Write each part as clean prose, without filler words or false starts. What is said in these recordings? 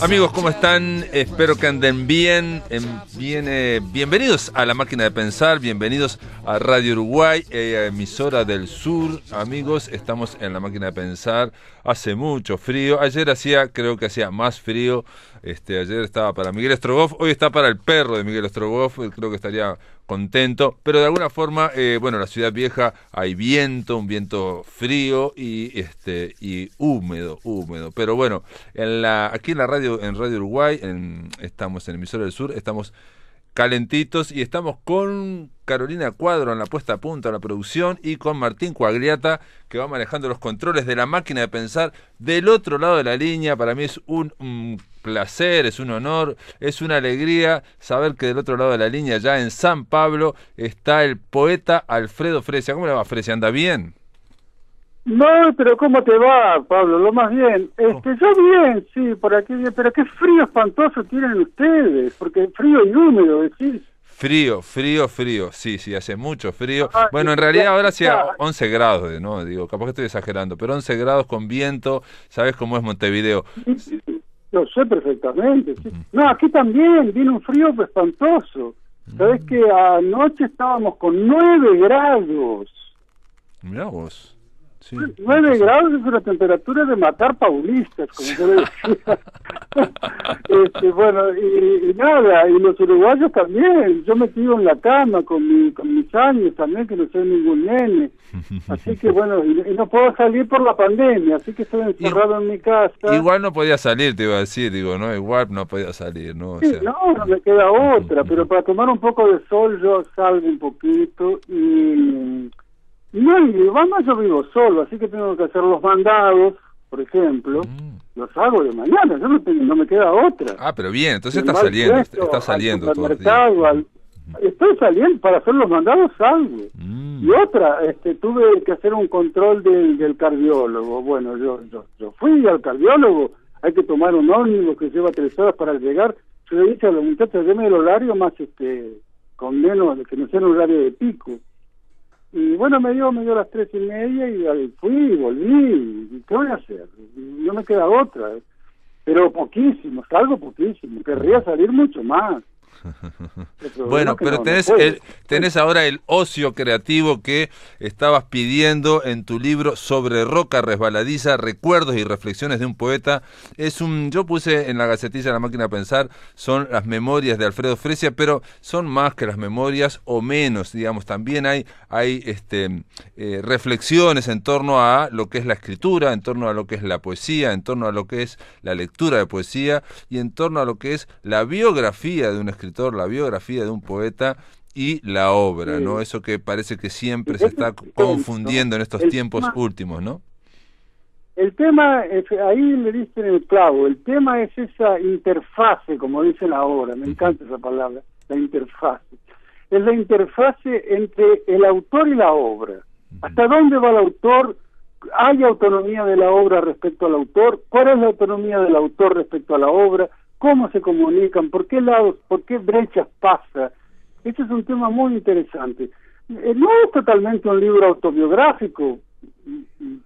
Amigos, ¿cómo están? Espero que anden bien. Bienvenidos a La Máquina de Pensar, bienvenidos a Radio Uruguay, emisora del sur. Amigos, estamos en La Máquina de Pensar. Hace mucho frío. Ayer creo que hacía más frío. Ayer estaba para Miguel Strogoff, hoy está para el perro de Miguel Strogoff. Creo que estaría contento, pero de alguna forma, la ciudad vieja hay viento, un viento frío y húmedo. Pero bueno, aquí en Radio Uruguay, estamos en Emisora del Sur, estamos calentitos y estamos con Carolina Cuadro en la puesta a punto, en la producción, y con Martín Cuagliata, que va manejando los controles de La Máquina de Pensar del otro lado de la línea. Para mí es un placer, es un honor, es una alegría saber que del otro lado de la línea, ya en San Pablo, está el poeta Alfredo Fresia. ¿Cómo le va, Fresia? ¿Anda bien? No, pero ¿cómo te va, Pablo? Lo más bien. Yo bien, sí, por aquí bien, pero qué frío espantoso tienen ustedes, porque frío y húmedo, decís. Frío, sí, hace mucho frío. Bueno, en realidad ahora hacía 11 grados, ¿no? Digo, capaz que estoy exagerando, pero 11 grados con viento, ¿sabes cómo es Montevideo? Sí, lo sé perfectamente, sí. No, aquí también viene un frío espantoso. ¿Sabés que anoche estábamos con 9 grados? Mirá vos. Sí, 9 grados es una temperatura de matar paulistas, como yo le decía. Y nada, y los uruguayos también. Yo metido en la cama con mis años también, que no soy ningún nene. Así que bueno, y no puedo salir por la pandemia, así que estoy encerrado en mi casa. Igual no podía salir, te iba a decir, ¿no? Igual no podía salir, ¿no? Sí, no me queda otra, pero para tomar un poco de sol yo salgo un poquito y vamos, yo vivo solo, así que tengo que hacer los mandados, por ejemplo, los hago de mañana, yo no me queda otra. Ah, pero bien, entonces está saliendo todo el día. Estoy saliendo para hacer los mandados, salgo. Y otra, tuve que hacer un control del cardiólogo. Bueno, yo fui al cardiólogo, hay que tomar un ómnibus que lleva 3 horas para llegar. Yo le dije a los muchachos, deme el horario más, con menos, que no sea un horario de pico. Y bueno, me dio las 3:30 y fui y volví. ¿Qué voy a hacer? No me queda otra. Pero poquísimo, salgo poquísimo. Querría salir mucho más. Bueno, pero tenés ahora el ocio creativo que estabas pidiendo en tu libro Sobre roca resbaladiza, recuerdos y reflexiones de un poeta. Yo puse en la gacetilla de La Máquina de Pensar, son las memorias de Alfredo Fresia, pero son más que las memorias o menos, digamos. También hay reflexiones en torno a lo que es la escritura, en torno a lo que es la poesía, en torno a lo que es la lectura de poesía y en torno a lo que es la biografía de un escritor, la biografía de un poeta y la obra, ¿no? Eso que parece que siempre se está confundiendo en estos tiempos últimos, ¿no? El tema, ahí le diste en el clavo, el tema es esa interfase, como dicen ahora, me encanta esa palabra, la interfase. Es la interfase entre el autor y la obra. ¿Hasta dónde va el autor? ¿Hay autonomía de la obra respecto al autor? ¿Cuál es la autonomía del autor respecto a la obra? ¿Cómo se comunican? ¿Por qué lados? ¿Por qué brechas pasa? Ese es un tema muy interesante. No es totalmente un libro autobiográfico.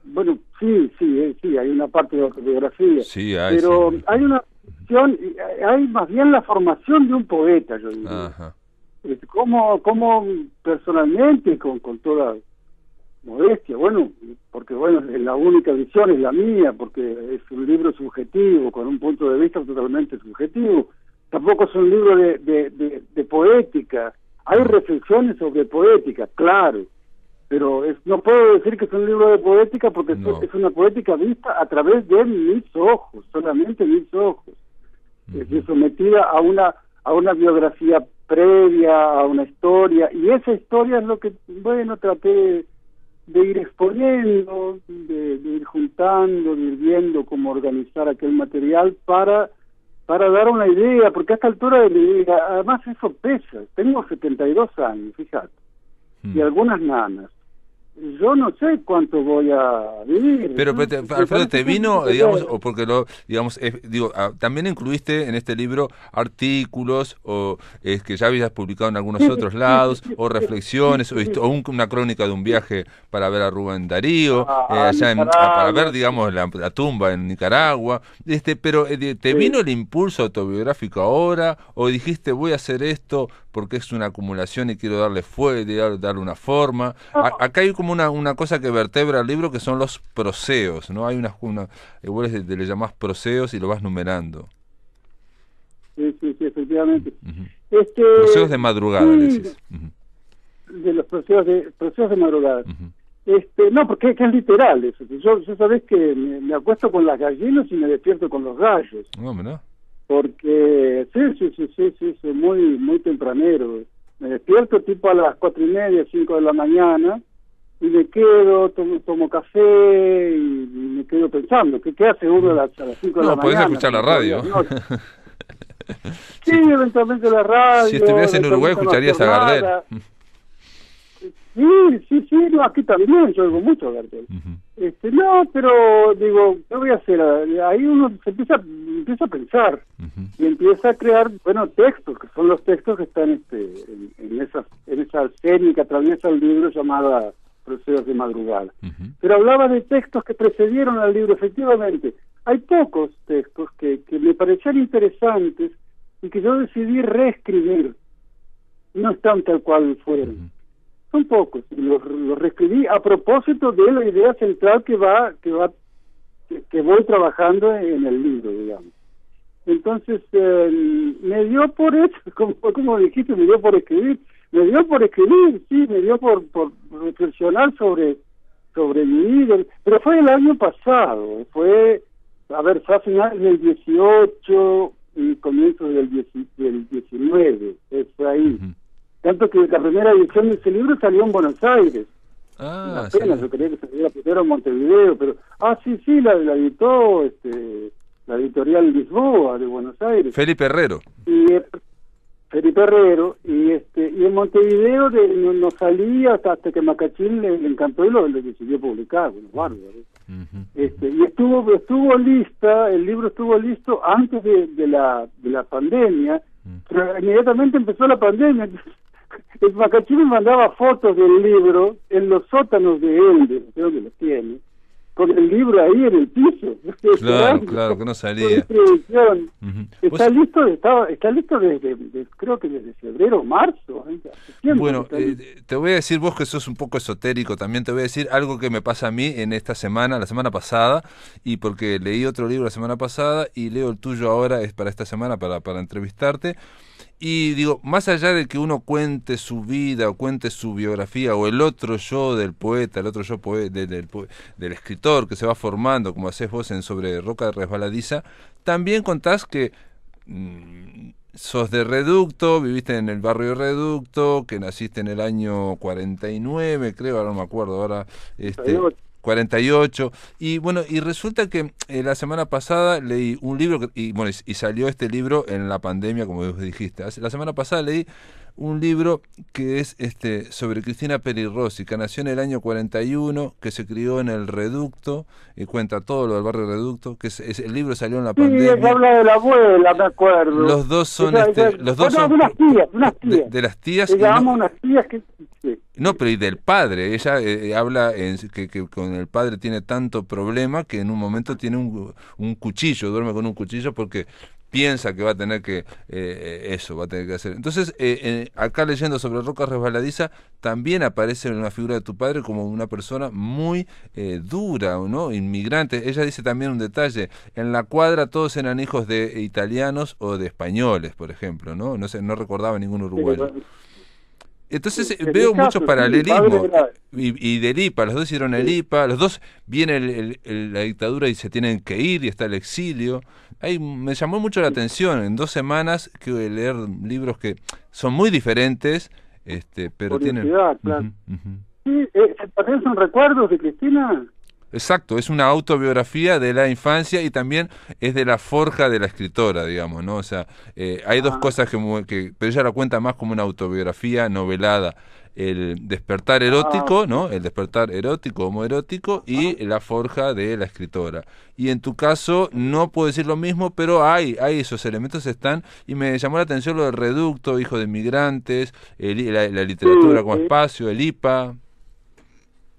Bueno, sí, hay una parte de autobiografía. Sí, pero hay una cuestión, hay más bien la formación de un poeta, yo diría. Ajá. Cómo personalmente, con toda modestia, porque la única visión es la mía, porque es un libro subjetivo, con un punto de vista totalmente subjetivo. Tampoco es un libro de poética. Hay reflexiones sobre poética, claro, pero no puedo decir que es un libro de poética porque es una poética vista a través de mis ojos, solamente mis ojos. Es sometida a una biografía previa, a una historia, y esa historia es lo que, traté de ir exponiendo, de ir juntando, de ir viendo cómo organizar aquel material para dar una idea, porque a esta altura de mi vida, además eso pesa. Tengo 72 años, fíjate, y algunas nanas. yo no sé cuánto voy a vivir. Pero, ¿no? Alfredo, ¿te vino, digamos, o porque digamos, digo, también incluiste en este libro artículos o que ya habías publicado en algunos otros lados, o reflexiones, o una crónica de un viaje para ver a Rubén Darío, allá para ver, digamos, la tumba en Nicaragua, pero ¿te vino el impulso autobiográfico ahora, o dijiste voy a hacer esto porque es una acumulación y quiero darle darle una forma? Acá hay como una cosa que vertebra el libro, que son los proseos, ¿no? Hay vos le llamás proseos y lo vas numerando. Sí, efectivamente. Proseos de madrugada, sí, le decís. De los proseos de madrugada. No, porque es literal eso. Yo sabés que me acuesto con las gallinas y me despierto con los gallos. No, ¿no? Porque soy muy tempranero. Me despierto tipo a las 4:30, 5 de la mañana, y me quedo, tomo café y me quedo pensando, ¿qué hace uno a las 5 de la mañana? No, podés escuchar la radio. Sí, eventualmente la radio. Si estuvieras en Uruguay escucharías a Gardel. Sí, no, aquí también, yo oigo mucho a Gardel. No, pero digo, ¿qué voy a hacer? Ahí uno se empieza a pensar y empieza a crear, textos, que son los textos que están en esa serie que atraviesa el libro llamada Procesos de Madrugada. Pero hablaba de textos que precedieron al libro, efectivamente. Hay pocos textos que me parecían interesantes y que yo decidí reescribir. No están tal cual fueron. Son pocos. Los reescribí a propósito de la idea central que voy trabajando en el libro, digamos. Entonces, me dio por eso, como dijiste, me dio por escribir, sí, me dio por reflexionar sobre mi vida, pero fue el año pasado, fue a finales del 18 y comienzos del 19, fue ahí. Tanto que la primera edición de ese libro salió en Buenos Aires. Apenas yo quería que saliera primero en Montevideo, pero sí, la editó la editorial Lisboa de Buenos Aires. Felipe Herrero. Felipe Herrero, y en Montevideo no salía hasta que Macachín le encantó y lo decidió publicar, bárbaro. Y estuvo lista, el libro estuvo listo antes de la pandemia, pero inmediatamente empezó la pandemia. El Macachín me mandaba fotos del libro en los sótanos de él, de donde lo tiene, con el libro ahí en el piso. Claro, que no salía. Está listo creo que desde febrero o marzo. Bueno, te voy a decir, vos que sos un poco esotérico también, te voy a decir algo que me pasa a mí en esta semana, la semana pasada, y porque leí otro libro la semana pasada y leo el tuyo ahora, es para esta semana, para entrevistarte. Y digo, más allá de que uno cuente su vida o cuente su biografía o el otro yo del poeta, el otro yo del escritor que se va formando, como hacés vos en Sobre Roca Resbaladiza, también contás que sos de Reducto, viviste en el barrio Reducto, que naciste en el año 49, creo, ahora no me acuerdo, 48, y bueno, y resulta que la semana pasada leí un libro y salió este libro en la pandemia, como vos dijiste. La semana pasada leí un libro que es sobre Cristina Peri Rossi, que nació en el año 41, que se crió en el Reducto, y cuenta todo lo del barrio Reducto, que el libro salió en la pandemia. Sí, habla de la abuela, me acuerdo. Los dos son unas tías. De las tías. Se llaman unas tías que... Sí. No, pero y del padre, ella habla que con el padre tiene tanto problema que en un momento tiene un cuchillo, duerme con un cuchillo porque piensa que va a tener que va a tener que hacer. Entonces, acá leyendo Sobre Roca Resbaladiza, también aparece una figura de tu padre como una persona muy dura, ¿no? Inmigrante. Ella dice también un detalle, en la cuadra todos eran hijos de italianos o de españoles, por ejemplo, ¿no? No sé, no recordaba ningún uruguayo. Entonces veo mucho paralelismo y del IPA, los dos hicieron el IPA, los dos viene la dictadura y se tienen que ir y está el exilio. Me llamó mucho la atención en 2 semanas que leer libros que son muy diferentes, pero tienen... Claro. Sí, ¿también son recuerdos de Cristina? Exacto, es una autobiografía de la infancia y también es de la forja de la escritora, digamos, ¿no? O sea, hay dos cosas pero ella la cuenta más como una autobiografía novelada. El despertar erótico, ¿no? El despertar erótico, homoerótico, y la forja de la escritora. Y en tu caso, no puedo decir lo mismo, pero hay esos elementos están, y me llamó la atención lo del reducto, hijo de migrantes, la literatura como espacio, el IPA.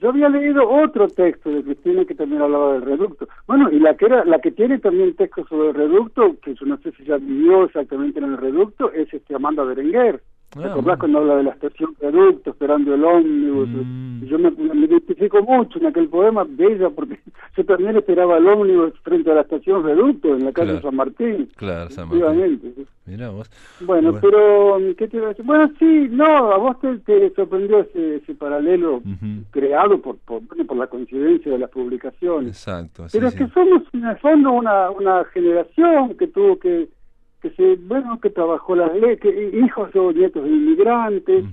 Yo había leído otro texto de Cristina que también hablaba del reducto. Bueno, y la que tiene también texto sobre el reducto, que yo no sé si ya vivió exactamente en el reducto, es Amanda Berenguer. ¿Te acordás cuando habla de la estación reducto, esperando el ómnibus? Y yo me identifico mucho en aquel poema de ella, porque yo también esperaba el ómnibus frente a la estación reducto, en la calle San Martín. Claro, San Martín. Mirá vos. Bueno, pero, ¿qué te iba a decir? Bueno, sí, no, a vos te sorprendió ese paralelo creado por la coincidencia de las publicaciones. Exacto. Pero es que somos, en el fondo, una generación que tuvo que trabajó las leyes, hijos o nietos de inmigrantes,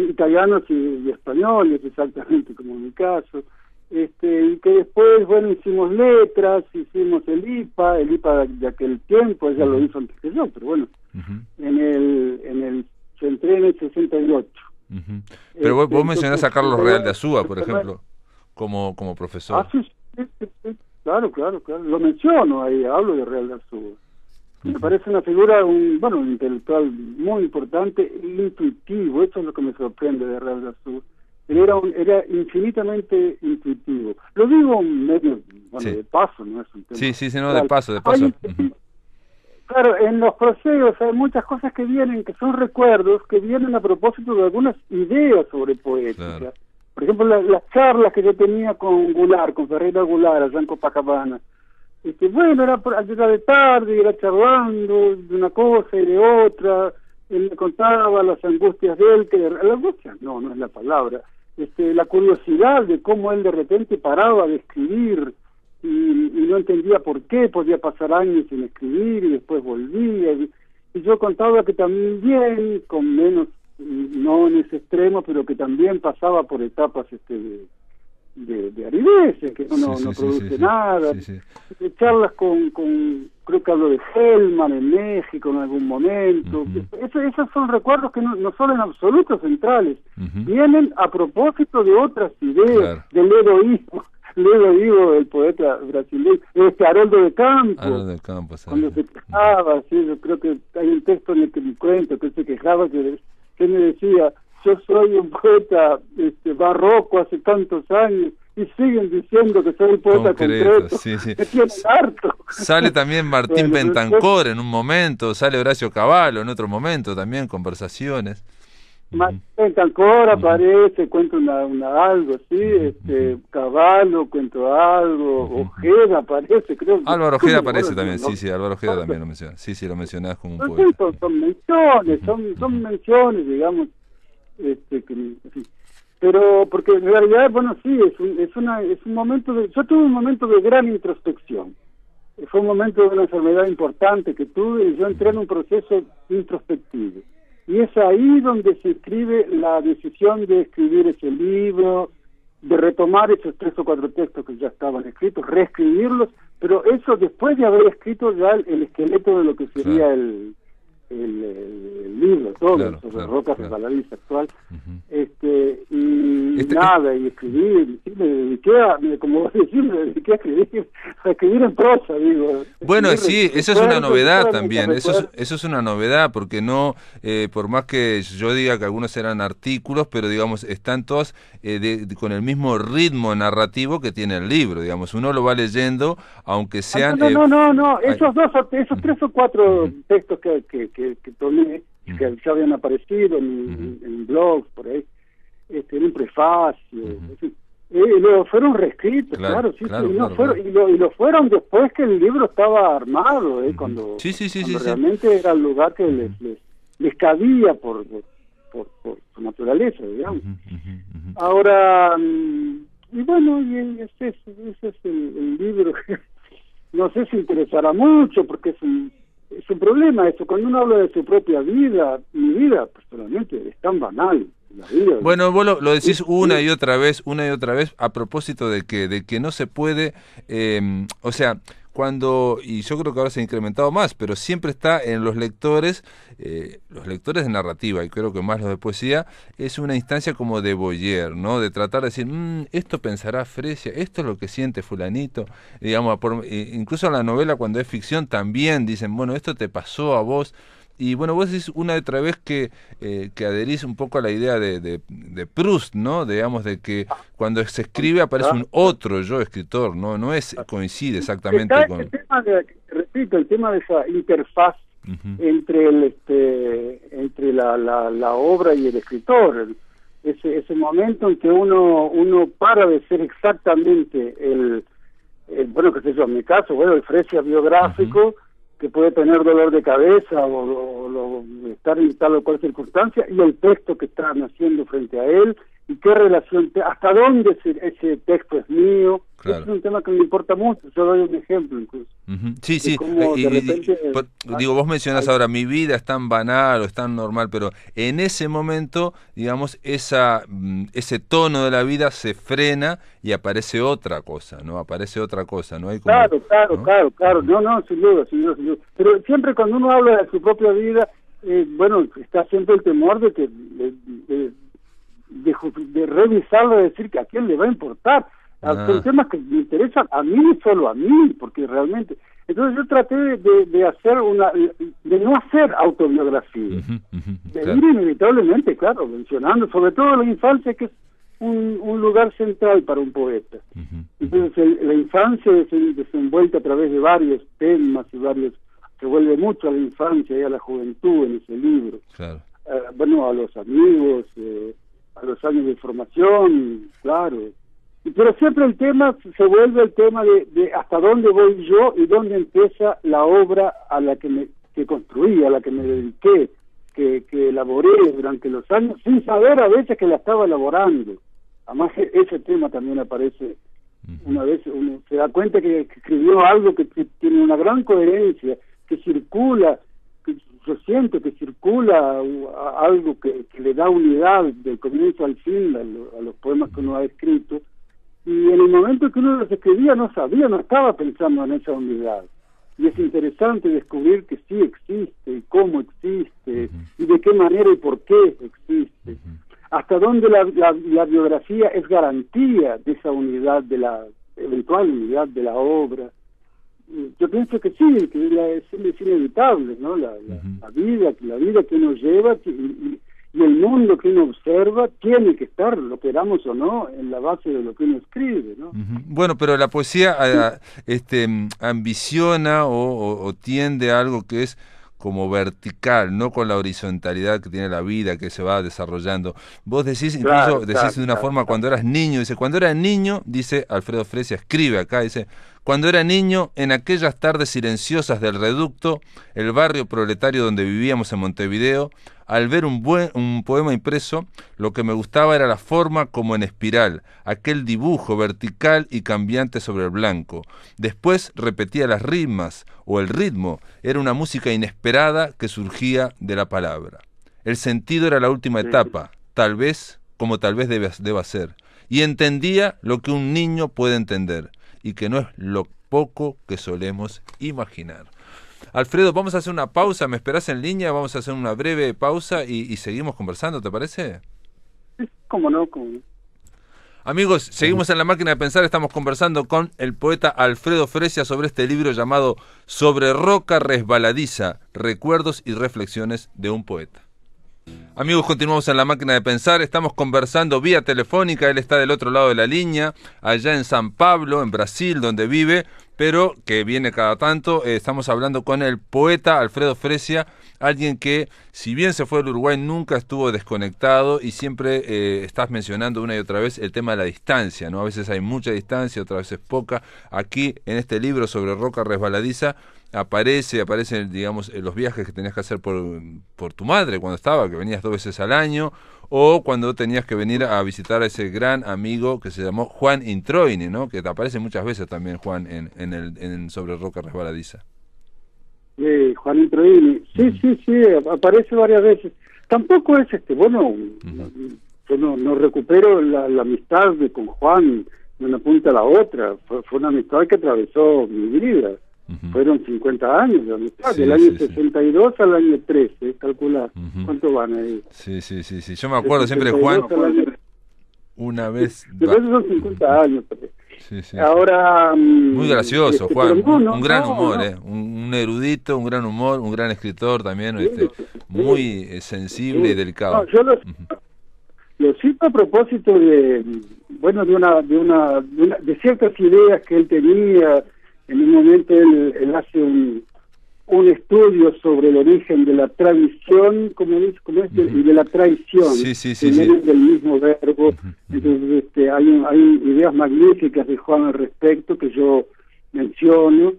italianos y españoles, exactamente como en mi caso, y que después, hicimos letras, hicimos el IPA de aquel tiempo, ella lo hizo antes que yo, pero bueno, yo entré en el 68. Pero vos mencionás a Carlos Real de Azúa, por ejemplo, como profesor. Sí, claro, lo menciono ahí, hablo de Real de Azúa. Me parece una figura, un intelectual muy importante e intuitivo. Eso es lo que me sorprende de Real de Azúa. Era infinitamente intuitivo. Lo digo medio de paso, no es un tema. Sí, no, de paso. Claro, en los procesos hay muchas cosas que vienen, que son recuerdos, que vienen a propósito de algunas ideas sobre poética. Claro. Por ejemplo, las charlas que yo tenía con Ferreira Goulart, allá en Copacabana. Era al llegar de tarde, era charlando de una cosa y de otra, él me contaba las angustias de él, la angustia no es la palabra, la curiosidad de cómo él de repente paraba de escribir y no entendía por qué, podía pasar años sin escribir y después volvía, y yo contaba que también, con menos, no en ese extremo, pero que también pasaba por etapas de arideces, que no produce nada. Charlas con creo que hablo de Hellman en México en algún momento. Esos son recuerdos que no son en absoluto centrales, vienen a propósito de otras ideas, del heroísmo, el poeta brasileño, Haroldo de Campos, cuando se quejaba, yo creo que hay un texto en el que me cuento que él se quejaba, que me decía: yo soy un poeta barroco hace tantos años y siguen diciendo que soy un poeta concreto. Me tienen harto. Sale también Martín Bentancor en un momento, sale Horacio Cavallo en otro momento también, conversaciones. Martín Bentancor aparece, cuento algo, Cavallo, cuento algo, Ojeda aparece, creo. Álvaro Ojeda aparece también, Álvaro Ojeda también lo menciona. Lo mencionás como un poeta. Son menciones, digamos. Pero porque en realidad es un momento yo tuve un momento de gran introspección, fue un momento de una enfermedad importante que tuve y yo entré en un proceso introspectivo y es ahí donde se escribe la decisión de escribir ese libro, de retomar esos 3 o 4 textos que ya estaban escritos, reescribirlos, pero eso después de haber escrito ya el esqueleto de lo que sería el libro, todo sobre Rocas de Paladís actual, y escribir, me dediqué como vos decís, a escribir en prosa, digo. Bueno, sí, eso es una novedad también, eso es una novedad, porque no, por más que yo diga que algunos eran artículos, pero digamos, están todos con el mismo ritmo narrativo que tiene el libro, digamos, uno lo va leyendo, aunque sean... esos 3 o 4 textos que tomé, que ya habían aparecido en blogs, por ahí, en un prefacio, fueron reescritos, y lo fueron después que el libro estaba armado, cuando realmente era el lugar que les cabía por su naturaleza, digamos. Ahora, ese es el libro. No sé si interesará mucho, porque es un problema eso. Cuando uno habla de su propia vida, mi vida personalmente es tan banal, la vida. Bueno, vos lo decís una y otra vez, a propósito de que no se puede, o sea, y yo creo que ahora se ha incrementado más, pero siempre está en los lectores de narrativa, y creo que más los de poesía, es una instancia como de voyeur, ¿no? De tratar de decir, esto pensará Fresia, esto es lo que siente fulanito, digamos, incluso en la novela cuando es ficción también dicen, bueno, esto te pasó a vos. Y bueno, vos decís una y otra vez que adherís un poco a la idea de Proust, ¿no? Digamos, de que cuando se escribe aparece un otro yo escritor, ¿no? No coincide exactamente con... El tema repito, el tema de esa interfaz entre entre la obra y el escritor, ese momento en que uno para de ser exactamente bueno, qué sé yo, en mi caso, bueno, el Fresia biográfico, que puede tener dolor de cabeza o estar en tal o cual circunstancia, y el texto que están haciendo frente a él, y qué relación, hasta dónde ese texto es mío. Claro. Es un tema que me importa mucho, yo doy un ejemplo incluso. Sí, sí, digo, vos mencionás ahora, mi vida es tan banal o es tan normal, pero en ese momento, digamos, ese tono de la vida se frena y aparece otra cosa, ¿no? Hay como, claro, no, sin duda. Pero siempre cuando uno habla de su propia vida, bueno, está siempre el temor de que de revisarlo, de decir que a quién le va a importar. Son temas que me interesan a mí y solo a mí, porque realmente... Entonces yo traté de hacer de no hacer autobiografía, de ir inevitablemente, claro, mencionando sobre todo la infancia, que es un lugar central para un poeta. Entonces la infancia es desenvuelta a través de varios temas se vuelve mucho a la infancia y a la juventud en ese libro. Claro. Bueno, a los amigos, a los años de formación, claro. Pero siempre el tema se vuelve el tema de hasta dónde voy yo y dónde empieza la obra a la que construí, a la que me dediqué, que elaboré durante los años, sin saber a veces que la estaba elaborando. Además, ese tema también aparece. Una vez uno se da cuenta que escribió algo que tiene una gran coherencia, que circula, que yo siento que circula algo que le da unidad del comienzo al fin a los poemas que uno ha escrito. Y en el momento que uno los escribía no estaba pensando en esa unidad. Y es interesante descubrir que sí existe, y cómo existe, y de qué manera y por qué existe. Hasta dónde la biografía es garantía de esa unidad, de la eventual unidad de la obra. Yo pienso que sí, que es inevitable, ¿no? La vida que uno lleva y el mundo que uno observa tiene que estar, lo queramos o no, en la base de lo que uno escribe, ¿no? Bueno, pero la poesía ambiciona o tiende a algo que es como vertical, no con la horizontalidad que tiene la vida, que se va desarrollando. Vos decís, incluso decís de una forma, cuando eras niño, cuando era niño, dice Alfredo Fresia, escribe acá, dice, cuando era niño, en aquellas tardes silenciosas del Reducto, el barrio proletario donde vivíamos en Montevideo, al ver un poema impreso, lo que me gustaba era la forma como en espiral, aquel dibujo vertical y cambiante sobre el blanco. Después repetía las rimas o el ritmo, era una música inesperada que surgía de la palabra. El sentido era la última etapa, tal vez como tal vez deba ser, y entendía lo que un niño puede entender, y que no es lo poco que solemos imaginar. Alfredo, vamos a hacer una pausa, ¿me esperás en línea? Vamos a hacer una breve pausa y seguimos conversando, ¿te parece? ¿Cómo no? Amigos, seguimos en La Máquina de Pensar, estamos conversando con el poeta Alfredo Fresia sobre este libro llamado Sobre roca resbaladiza, recuerdos y reflexiones de un poeta. Amigos, continuamos en La Máquina de Pensar, estamos conversando vía telefónica, él está del otro lado de la línea, allá en San Pablo, en Brasil, donde vive, pero que viene cada tanto. Estamos hablando con el poeta Alfredo Fresia, alguien que, si bien se fue del Uruguay, nunca estuvo desconectado y siempre estás mencionando una y otra vez el tema de la distancia, ¿no? A veces hay mucha distancia, otras veces poca. Aquí, en este libro sobre roca resbaladiza, aparecen, digamos, los viajes que tenías que hacer por tu madre cuando estaba, que venías 2 veces al año, o cuando tenías que venir a visitar a ese gran amigo que se llamó Juan Introini, ¿no? Que te aparece muchas veces también, Juan, en Sobre roca resbaladiza. Juan Introini, sí, aparece varias veces. Tampoco es bueno, yo no recupero la amistad con Juan de una punta a la otra. Fue una amistad que atravesó mi vida. Fueron 50 años de amistad, Sí, del año sí, sí. 62 al año 13, calcular. ¿Cuánto van ahí? Sí. Yo me acuerdo siempre de Juan, una vez... Después son 50 años. Sí. Ahora... Muy gracioso, Juan, pero un gran humor, un erudito, un gran humor, un gran escritor también, muy sensible y delicado. No, yo lo cito a propósito de ciertas ideas que él tenía. En un momento él hace un estudio sobre el origen de la tradición, y de la traición, que vienen del mismo verbo. Entonces hay ideas magníficas de Juan al respecto que yo menciono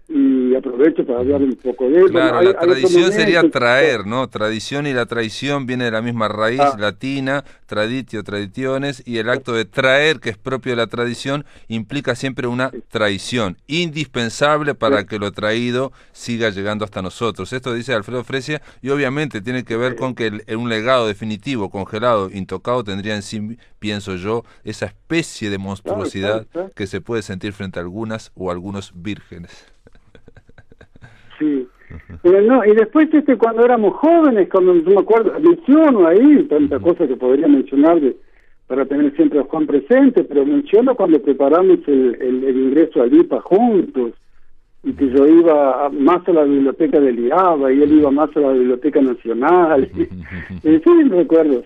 y aprovecho para hablar un poco de él. Claro, bueno, la tradición sería traer, ¿no? Tradición y la traición viene de la misma raíz latina, traditio, traditiones, y el acto de traer, que es propio de la tradición, implica siempre una traición, indispensable para que lo traído siga llegando hasta nosotros. Esto dice Alfredo Fresia, y obviamente tiene que ver con que un legado definitivo, congelado, intocado, tendría en sí, pienso yo, esa especie de monstruosidad que se puede sentir frente a algunas o algunos vírgenes. Sí, pero no, y después cuando éramos jóvenes, cuando yo me acuerdo, menciono ahí tanta cosa que podría mencionar para tener siempre a Juan presente, pero menciono cuando preparamos el ingreso al IPA juntos, y que yo iba más a la biblioteca del IABA y él iba más a la Biblioteca Nacional. Sí, recuerdos,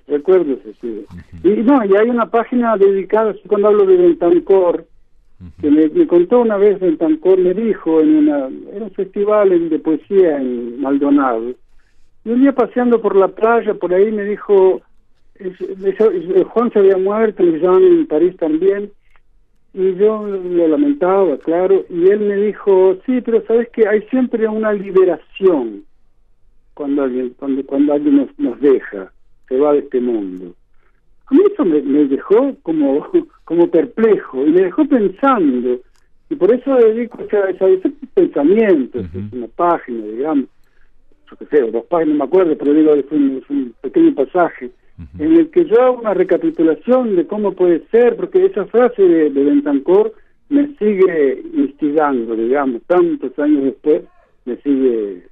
sí. Y hay una página dedicada, cuando hablo de Bentancor, que me contó una vez Bentancor, me dijo era un festival de poesía en Maldonado, y un día paseando por la playa, por ahí me dijo, Juan se había muerto, y Jean en París también, y yo lo lamentaba, claro, y él me dijo, sí, pero sabes que hay siempre una liberación cuando alguien nos deja, se va de este mundo. A mí eso me dejó como perplejo, y me dejó pensando, y por eso dedico a esos pensamientos, es una página, digamos, yo qué sé, 2 páginas, no me acuerdo, pero digo, es un pequeño pasaje, en el que yo hago una recapitulación de cómo puede ser, porque esa frase de Bentancor me sigue instigando, digamos, tantos años después, me sigue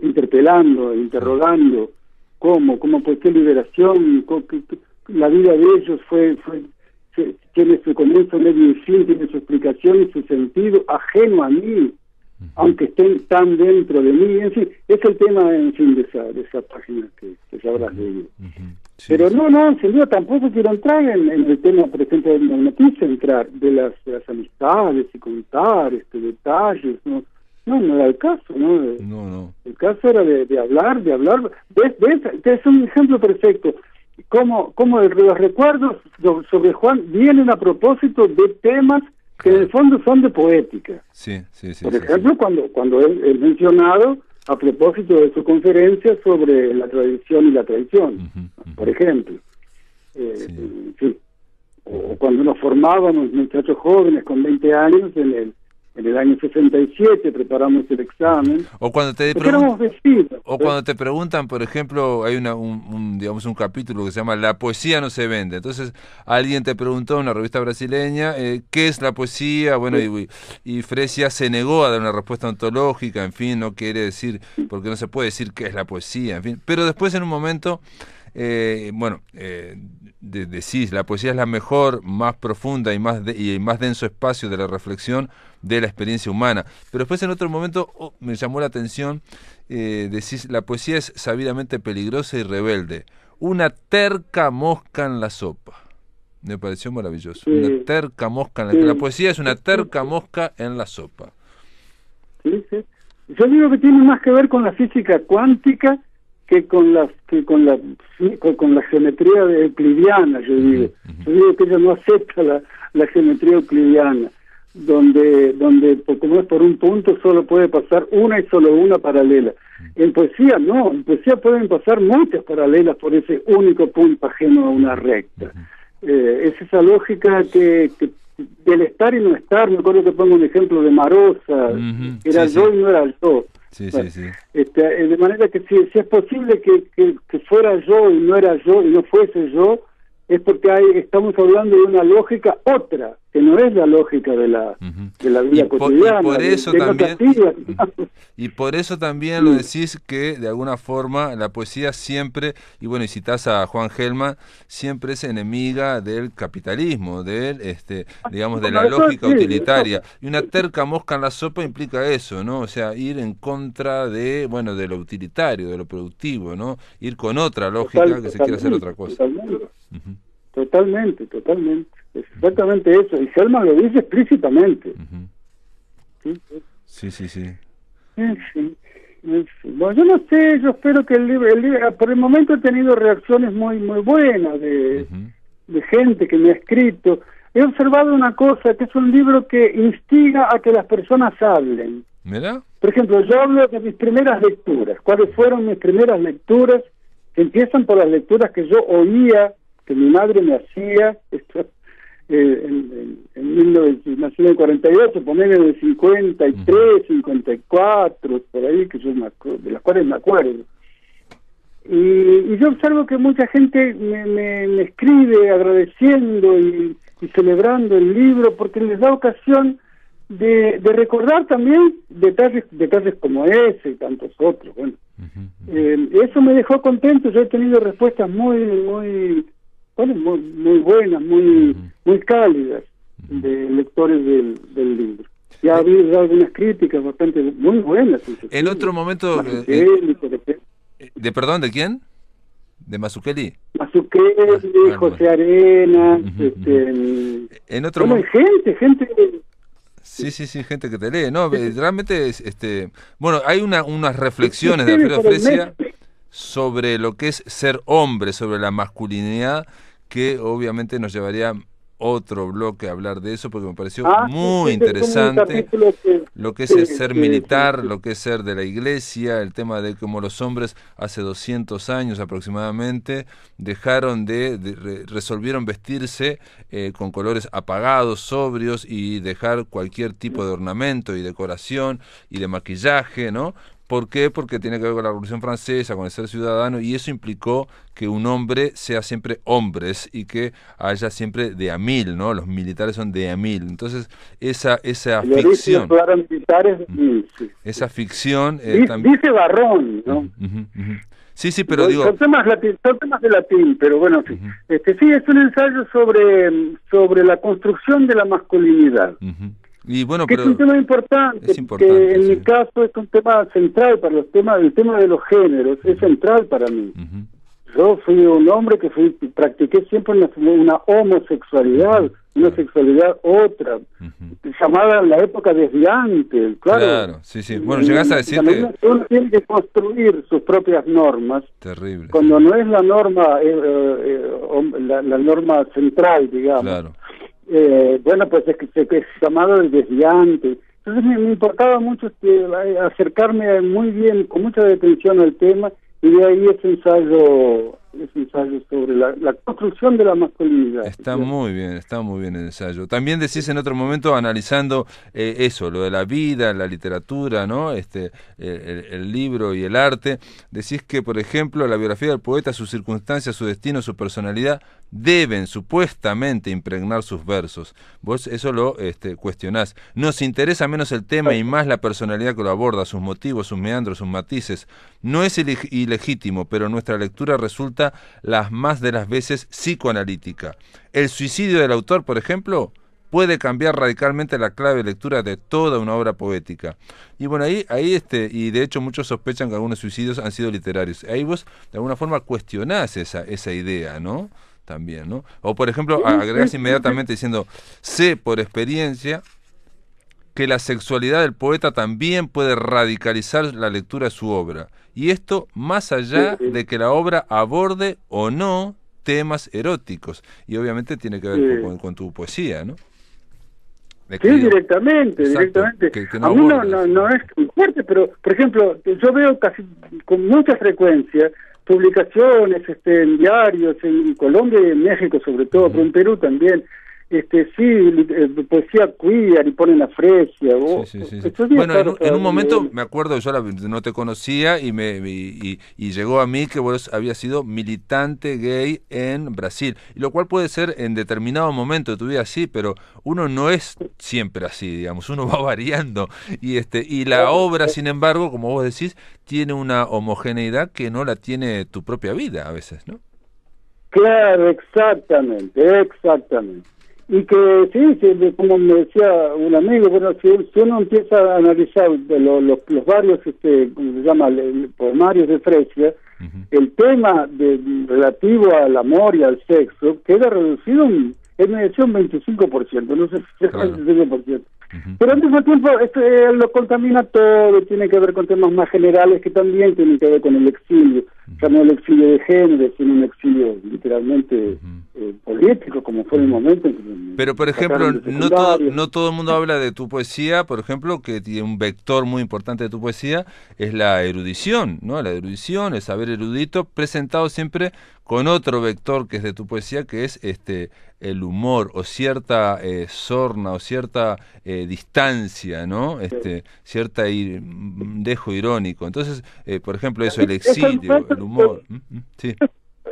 interpelando, interrogando, ¿cómo pues qué liberación? La vida de ellos tiene su comienzo, medio y fin, tiene su explicación y su sentido ajeno a mí, aunque estén tan dentro de mí. En fin, es el tema, en fin, de esa página que ya habrás leído. Pero no, sin duda, tampoco quiero entrar en el tema, por ejemplo, no quise entrar de las amistades y contar detalles, no era el caso, ¿no? No. El caso era de hablar. Es un ejemplo perfecto. Cómo los recuerdos sobre Juan vienen a propósito de temas que en el fondo son de poética. Sí. Por ejemplo, cuando él mencionado a propósito de su conferencia sobre la tradición y la traición, por ejemplo. Sí. O cuando nos formábamos muchachos jóvenes con 20 años en el año 67 preparamos el examen. O cuando te preguntan, por ejemplo, hay un capítulo que se llama La poesía no se vende. Entonces, alguien te preguntó en una revista brasileña, ¿qué es la poesía? Bueno, y Fresia se negó a dar una respuesta ontológica, en fin, no quiere decir, porque no se puede decir qué es la poesía, en fin. Pero después, en un momento, decís, la poesía es la mejor, más profunda y más denso espacio de la reflexión de la experiencia humana. Pero después, en otro momento, me llamó la atención, decís, la poesía es sabidamente peligrosa y rebelde, una terca mosca en la sopa. Me pareció maravilloso. Una terca mosca en la sopa. La poesía es una terca mosca en la sopa. Sí. Yo digo que tiene más que ver con la física cuántica que con la geometría euclidiana. Yo digo que ella no acepta la geometría euclidiana, donde como es por un punto solo puede pasar una y solo una paralela. En poesía no, en poesía pueden pasar muchas paralelas por ese único punto ajeno a una recta. Es esa lógica que del estar y no estar. Me acuerdo que pongo un ejemplo de Marosa, era yo y no era yo. Sí, Bueno, sí, sí. de manera que si es posible que fuera yo y no era yo y no fuese yo, es porque estamos hablando de una lógica otra, que no es la lógica de la vida cotidiana. Y por eso de también, y por eso también lo Sí. decís que de alguna forma la poesía siempre, y bueno, y citás a Juan Gelman, siempre es enemiga del capitalismo, digamos, de Bueno, la eso lógica sí, utilitaria. eso, Y una terca mosca en la sopa implica eso, ¿no? O sea, ir en contra de, bueno, de lo utilitario, de lo productivo, ¿no? Ir con otra lógica que se quiere hacer otra cosa. Totalmente. Totalmente. Es exactamente eso. Y Selman lo dice explícitamente. Sí, sí, sí. En fin. Bueno, yo no sé, yo espero que el libro, por el momento he tenido reacciones muy buenas de gente que me ha escrito. He observado una cosa, que es un libro que instiga a que las personas hablen. ¿Mira? Por ejemplo, yo hablo de mis primeras lecturas. ¿Cuáles fueron mis primeras lecturas? Que empiezan por las lecturas que yo oía, que mi madre me hacía, en 1948, nací en 48, poner en el 53, 54, por ahí, que yo de las cuales me acuerdo. Y yo observo que mucha gente me escribe agradeciendo y celebrando el libro, porque les da ocasión de recordar también detalles como ese y tantos otros. Bueno, eso me dejó contento. Yo he tenido respuestas muy buenas, muy cálidas de lectores del libro. Ya ha habido algunas críticas bastante muy buenas. En otro momento, perdón, ¿de quién? ¿De Mazzucchelli? Mazzucchelli, José Arenas, en otro gente. Sí, gente que te lee, ¿no? Realmente, bueno, hay unas reflexiones de Alfredo Fresia sobre lo que es ser hombre, sobre la masculinidad, que obviamente nos llevaría otro bloque a hablar de eso, porque me pareció muy interesante lo que es el ser militar, lo que es ser de la iglesia, el tema de cómo los hombres hace 200 años aproximadamente resolvieron vestirse con colores apagados, sobrios, y dejar cualquier tipo de ornamento y decoración y de maquillaje, ¿no? ¿Por qué? Porque tiene que ver con la Revolución Francesa, con el ser ciudadano, y eso implicó que un hombre sea siempre hombres y que haya siempre de a mil, ¿no? Los militares son de a mil. Entonces, esa ficción... Esa ficción... dice Barrón, ¿no? Sí, pero digo... Son temas de latín, pero bueno, sí, es un ensayo sobre la construcción de la masculinidad. Y bueno, pero es un tema importante, que en mi caso es un tema central para el tema de los géneros, es central para mí. Yo fui un hombre que practiqué siempre una homosexualidad, una sexualidad otra, llamada en la época desviante, claro. Sí. Bueno, llegas a decir que... Uno tiene que construir sus propias normas. Terrible. Cuando no es la norma, la norma central, digamos. Claro. Bueno, pues es llamado el desviante. Entonces me importaba mucho acercarme muy bien, con mucha detención al tema, y de ahí ese ensayo sobre la construcción de la masculinidad. Está muy bien el ensayo. También decís en otro momento, analizando eso, lo de la vida, la literatura, ¿no? El libro y el arte, decís que, por ejemplo, la biografía del poeta, sus circunstancias, su destino, su personalidad, deben supuestamente impregnar sus versos. Vos eso lo cuestionás. Nos interesa menos el tema y más la personalidad que lo aborda, sus motivos, sus meandros, sus matices. No es ilegítimo, pero nuestra lectura resulta las más de las veces psicoanalítica. El suicidio del autor, por ejemplo, puede cambiar radicalmente la clave de lectura de toda una obra poética. Y bueno, ahí y de hecho muchos sospechan que algunos suicidios han sido literarios. Ahí vos de alguna forma cuestionás esa idea, ¿no? También, ¿no? O por ejemplo, agregás inmediatamente diciendo, sé por experiencia que la sexualidad del poeta también puede radicalizar la lectura de su obra. Y esto más allá de que la obra aborde o no temas eróticos. Y obviamente tiene que ver con tu poesía, ¿no? Sí, directamente. Que a mí no es muy fuerte, pero, por ejemplo, yo veo casi con mucha frecuencia publicaciones en diarios, en Colombia y en México sobre todo, pero en Perú también, poesía queer y ponen a Fresia. Bueno, en un momento me acuerdo, yo no te conocía y llegó a mí que vos habías sido militante gay en Brasil, y lo cual puede ser en determinado momento de tu vida así, pero uno no es siempre así, digamos, uno va variando, y la obra, sin embargo, como vos decís, tiene una homogeneidad que no la tiene tu propia vida a veces, ¿no? Claro, exactamente. Y que sí, como me decía un amigo, bueno, si uno empieza a analizar los varios, como se llama, poemarios de Fresia, el tema relativo al amor y al sexo queda reducido él me decía un 25%, no sé si es un 25%. Pero al mismo tiempo lo contamina todo, tiene que ver con temas más generales que también tienen que ver con el exilio, ya no el exilio de género, sino un exilio literalmente político, como fue en el momento. Pero, por ejemplo, no todo el mundo habla de tu poesía, por ejemplo, que tiene un vector muy importante de tu poesía, es la erudición, ¿no? La erudición, el saber erudito, presentado siempre con otro vector que es de tu poesía, que es el humor, o cierta sorna, o cierta distancia, ¿no? Cierta dejo irónico. Entonces, por ejemplo, eso, el exilio, el humor. Sí.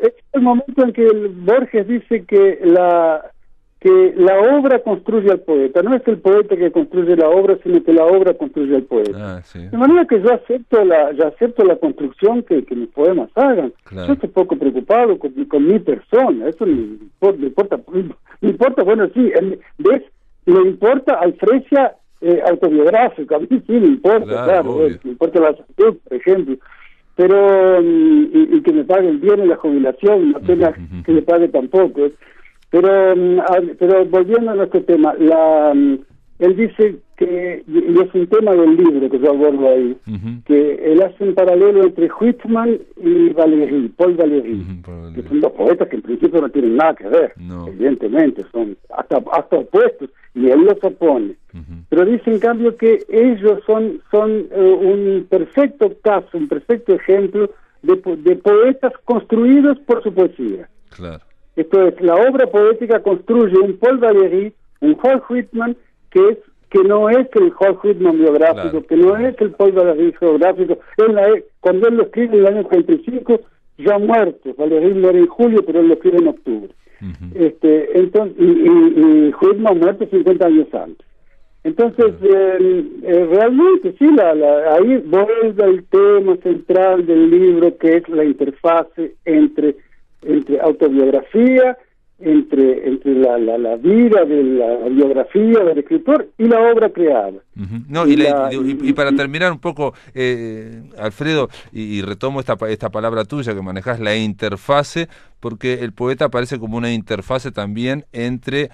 Es el momento en que Borges dice que la obra construye al poeta, no es el poeta que construye la obra, sino que la obra construye al poeta. Sí. De manera que yo acepto la construcción que mis poemas hagan. Claro. Yo estoy poco preocupado con mi persona, eso me importa, bueno, sí, le importa al Fresia autobiográfico, a mí sí me importa, claro me importa la salud, por ejemplo, pero y que me paguen bien en la jubilación, no apenas que me pague tampoco. Pero volviendo a nuestro tema, él dice que, y es un tema del libro que yo abordo ahí, que él hace un paralelo entre Whitman y Paul Valéry, que son dos poetas que en principio no tienen nada que ver, evidentemente, son hasta opuestos, y él los opone. Pero dice en cambio que ellos son un perfecto caso, un perfecto ejemplo de poetas construidos por su poesía. Claro. Esto es, la obra poética construye un Paul Valéry, un Walt Whitman, que no es el Walt Whitman biográfico, claro, que no es el Paul Valéry geográfico. Cuando él lo escribe en el año 35, ya muerto. Valéry muere en julio, pero él lo escribe en octubre. Entonces, y Whitman muerto 50 años antes. Entonces, realmente, sí, ahí vuelve el tema central del libro, que es la interfase entre autobiografía, entre la vida de la biografía del escritor y la obra creada. No, y para terminar un poco, Alfredo, y retomo esta palabra tuya que manejás, la interfase, porque el poeta aparece como una interfase también entre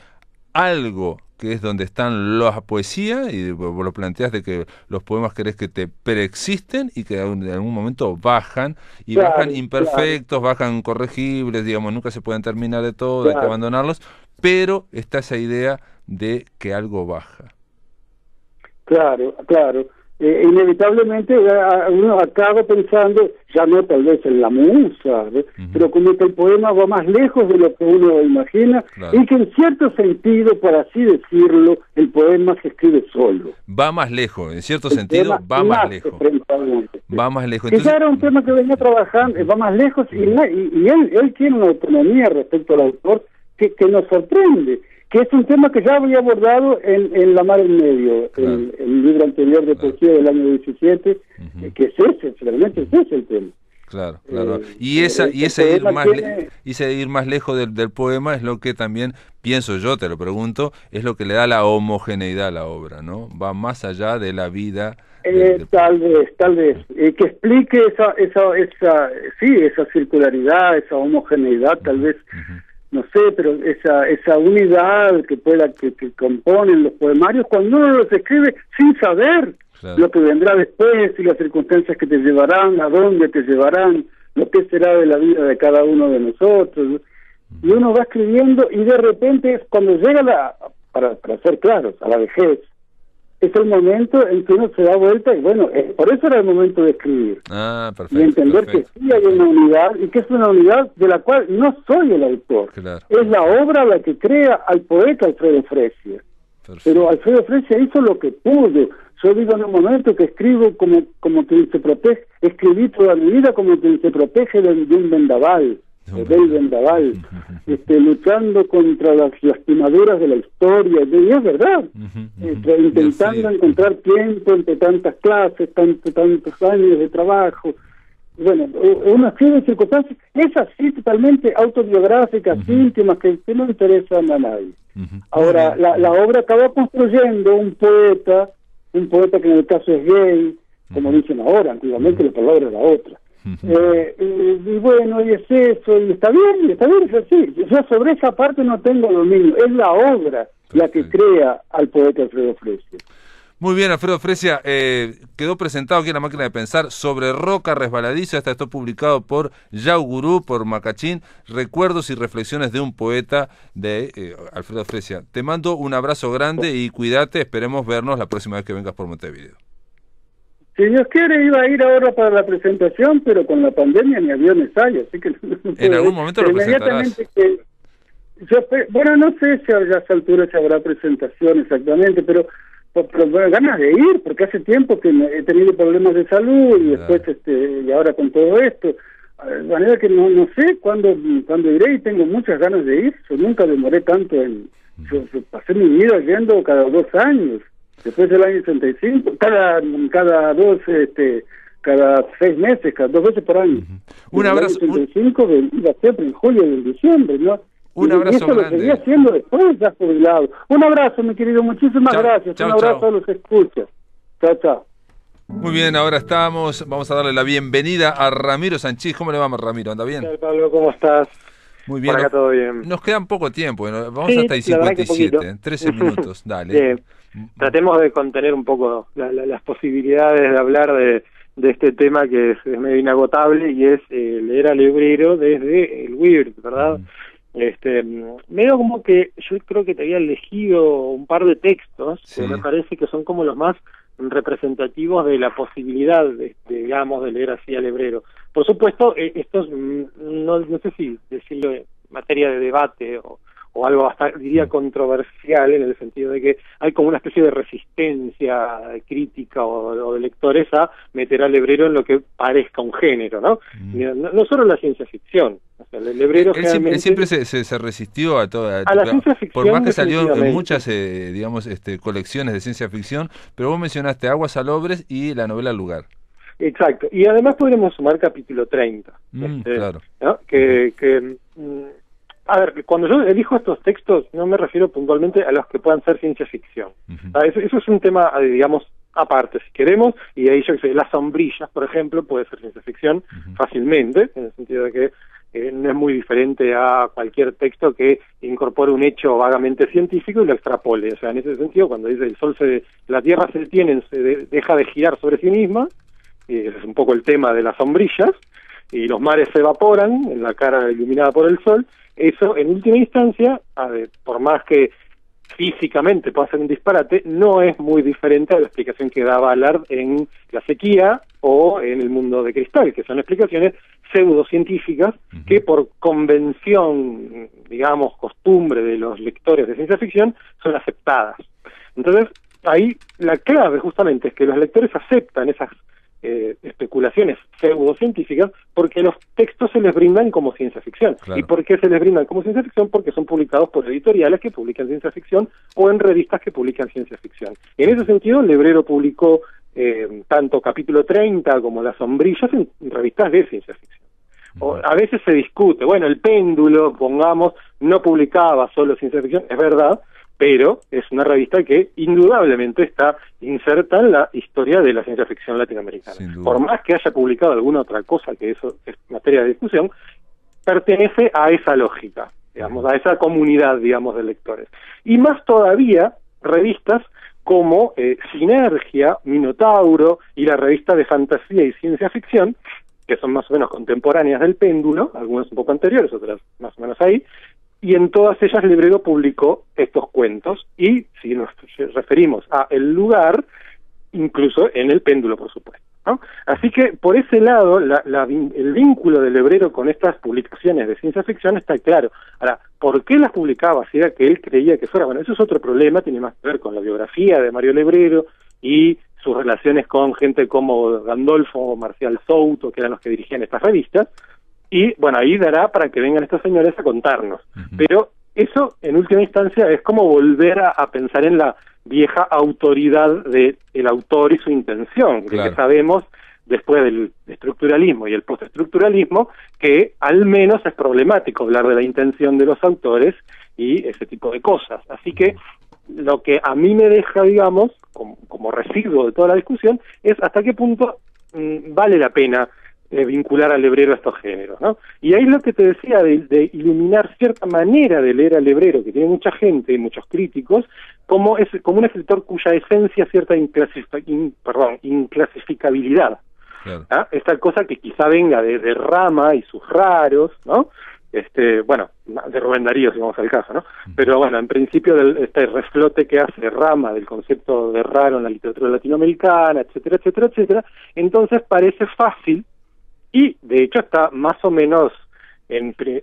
algo que es donde están las poesías, y vos lo planteas de que los poemas querés que te preexisten y que en algún momento bajan, y bajan imperfectos, bajan corregibles, digamos, nunca se pueden terminar de todo, hay que abandonarlos, pero está esa idea de que algo baja. Claro. Inevitablemente uno acaba pensando, ya no tal vez en la musa, pero como que el poema va más lejos de lo que uno imagina, y que en cierto sentido, por así decirlo, el poema se escribe solo. Va más lejos, en cierto sentido, va más lejos. Va más lejos. Entonces, era un tema que venía trabajando, va más lejos, y él tiene una autonomía respecto al autor que nos sorprende, que es un tema que ya había abordado en La Mar en Medio, el libro anterior de poesía del año 17, que es ese, realmente es ese el tema. Claro. Y ese ir más lejos del poema es lo que también, pienso yo, te lo pregunto, es lo que le da la homogeneidad a la obra, ¿no? Va más allá de la vida. Tal vez. Que explique esa circularidad, esa homogeneidad, tal vez. No sé, pero esa unidad que componen los poemarios, cuando uno los escribe sin saber lo que vendrá después y las circunstancias que te llevarán, a dónde te llevarán, lo que será de la vida de cada uno de nosotros, y uno va escribiendo y de repente es cuando llega para ser claros, a la vejez, es el momento en que uno se da vuelta y bueno, por eso era el momento de escribir. Perfecto. Y entender que sí hay una unidad y que es una unidad de la cual no soy el autor. Claro. Es la obra la que crea al poeta Alfredo Fresia. Perfecto. Pero Alfredo Fresia hizo lo que pudo. Yo digo en un momento que escribo como quien se protege, escribí toda mi vida como quien se protege de un vendaval, del vendaval, luchando contra las lastimaduras de la historia, y es verdad, intentando encontrar tiempo entre tantas clases, tantos años de trabajo. Bueno, uno escribe circunstancias, es así totalmente autobiográficas, íntimas, que no interesan a nadie. Ahora, la obra acaba construyendo un poeta que en el caso es gay, como dicen ahora, antiguamente la palabra era otra. Y bueno, y es eso, y está bien, es así. Yo sobre esa parte no tengo dominio, es la obra la que crea al poeta Alfredo Fresia. Muy bien, Alfredo Fresia, quedó presentado aquí en La Máquina de Pensar sobre Roca Resbaladizo. Está publicado por Yau Gurú, por Macachín, Recuerdos y Reflexiones de un Poeta, de Alfredo Fresia. Te mando un abrazo grande y cuídate, esperemos vernos la próxima vez que vengas por Montevideo. Si Dios quiere, iba a ir ahora para la presentación, pero con la pandemia ni aviones hay, así que... En algún momento lo presentarás. Bueno, no sé si a esa altura se habrá presentación exactamente, pero bueno, ganas de ir, porque hace tiempo que he tenido problemas de salud y después y ahora con todo esto, de manera que no sé cuándo iré, y tengo muchas ganas de ir. Yo nunca demoré tanto yo pasé mi vida yendo cada 2 años, después del año 65, cada 6 meses, cada 2 veces por año. Un abrazo. En el 65 iba siempre en julio y en diciembre, ¿no? Un abrazo y eso grande. Lo seguía haciendo después, ya jubilado. Un abrazo, mi querido, muchísimas gracias. Un abrazo a los que escuchan. Chao. Muy bien, ahora vamos a darle la bienvenida a Ramiro Sanchís. ¿Cómo le va, Ramiro? ¿Anda bien? ¿Qué tal, Pablo? ¿Cómo estás? Muy bien. Por acá todo bien. Nos quedan poco tiempo, vamos hasta ahí 57, 13 minutos, dale. Bien. Tratemos de contener un poco las posibilidades de hablar de este tema que es medio inagotable, y es leer al hebrero desde el WIRD, ¿verdad? Medio como que yo creo que te había elegido un par de textos que me parece que son como los más representativos de la posibilidad digamos, de leer así al hebrero. Por supuesto, estos no sé si decirlo en materia de debate o algo hasta diría controversial, en el sentido de que hay como una especie de resistencia crítica o de lectores a meter al hebrero en lo que parezca un género, ¿no? No solo la ciencia ficción. O sea, el hebrero él siempre se resistió a toda la ciencia ficción, por más que salió en muchas digamos colecciones de ciencia ficción, pero vos mencionaste Aguas Salobres y la novela Lugar. Exacto, y además podremos sumar capítulo 30, claro, ¿no? A ver, cuando yo elijo estos textos no me refiero puntualmente a los que puedan ser ciencia ficción. Eso es un tema, digamos, aparte, si queremos, y ahí yo sé, Las sombrillas, por ejemplo, puede ser ciencia ficción fácilmente, en el sentido de que no es muy diferente a cualquier texto que incorpore un hecho vagamente científico y lo extrapole. O sea, en ese sentido, cuando dice la Tierra se detiene, deja de girar sobre sí misma, y ese es un poco el tema de Las sombrillas, y los mares se evaporan en la cara iluminada por el sol. Eso, en última instancia, por más que físicamente pueda ser un disparate, no es muy diferente a la explicación que da Ballard en La sequía o en El mundo de cristal, que son explicaciones pseudocientíficas que por convención, digamos, costumbre de los lectores de ciencia ficción, son aceptadas. Entonces, ahí la clave justamente es que los lectores aceptan esas especulaciones pseudocientíficas porque los textos se les brindan como ciencia ficción. Claro. ¿Y por qué se les brindan como ciencia ficción? Porque son publicados por editoriales que publican ciencia ficción o en revistas que publican ciencia ficción. En ese sentido, el hebrero publicó tanto capítulo 30 como Las sombrillas en revistas de ciencia ficción. A veces se discute, bueno, El péndulo, pongamos, no publicaba solo ciencia ficción, es verdad, pero es una revista que indudablemente está inserta en la historia de la ciencia ficción latinoamericana. Por más que haya publicado alguna otra cosa, que eso es materia de discusión, pertenece a esa lógica, digamos, a esa comunidad, digamos, de lectores. Y más todavía, revistas como Sinergia, Minotauro y la revista de fantasía y ciencia ficción, que son más o menos contemporáneas del péndulo, algunas un poco anteriores, otras más o menos ahí, y en todas ellas Lebrero publicó estos cuentos, y si nos referimos a El lugar, incluso en El péndulo, por supuesto, ¿no? Así que por ese lado el vínculo de Lebrero con estas publicaciones de ciencia ficción está claro. Ahora, ¿por qué las publicaba? Si era que él creía que fuera, bueno, eso es otro problema, tiene más que ver con la biografía de Mario Lebrero y sus relaciones con gente como Gandolfo o Marcial Souto, que eran los que dirigían estas revistas, y bueno, ahí dará para que vengan estos señores a contarnos. Pero eso, en última instancia, es como volver a pensar en la vieja autoridad del autor y su intención, que sabemos después del estructuralismo y el postestructuralismo que al menos es problemático hablar de la intención de los autores y ese tipo de cosas. Así que lo que a mí me deja, digamos, como residuo de toda la discusión, es hasta qué punto vale la pena vincular al Lebrero a estos géneros, ¿no? Y ahí lo que te decía de iluminar cierta manera de leer al Lebrero, que tiene mucha gente y muchos críticos, como un escritor cuya esencia es cierta inclasificabilidad. Claro. ¿Ah? Esta cosa que quizá venga de Rama y sus raros, ¿no? Bueno, de Rubén Darío, si vamos al caso, ¿no? Pero bueno, en principio este reflote que hace Rama del concepto de raro en la literatura latinoamericana, etcétera, etcétera, etcétera, entonces parece fácil, y de hecho está más o menos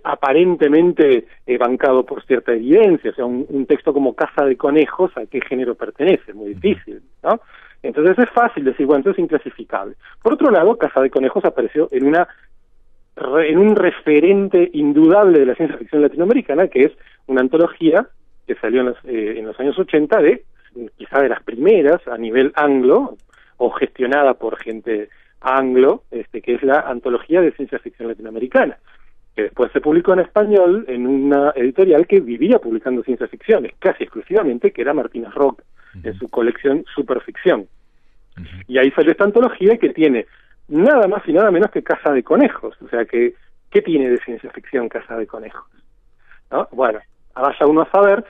aparentemente bancado por cierta evidencia. O sea, un texto como Casa de Conejos, ¿a qué género pertenece? Muy difícil, ¿no? Entonces es fácil decir, bueno, esto es inclasificable. Por otro lado, Casa de Conejos apareció en un referente indudable de la ciencia ficción latinoamericana, que es una antología que salió en los años 80, quizá de las primeras a nivel anglo, o gestionada por gente anglo, que es la Antología de Ciencia Ficción Latinoamericana, que después se publicó en español en una editorial que vivía publicando ciencia ficción, casi exclusivamente, que era Martínez Roca, en su colección Superficción. Y ahí salió esta antología que tiene nada más y nada menos que Casa de Conejos. O sea, ¿qué tiene de ciencia ficción Casa de Conejos? ¿No? Bueno, vaya uno a saber,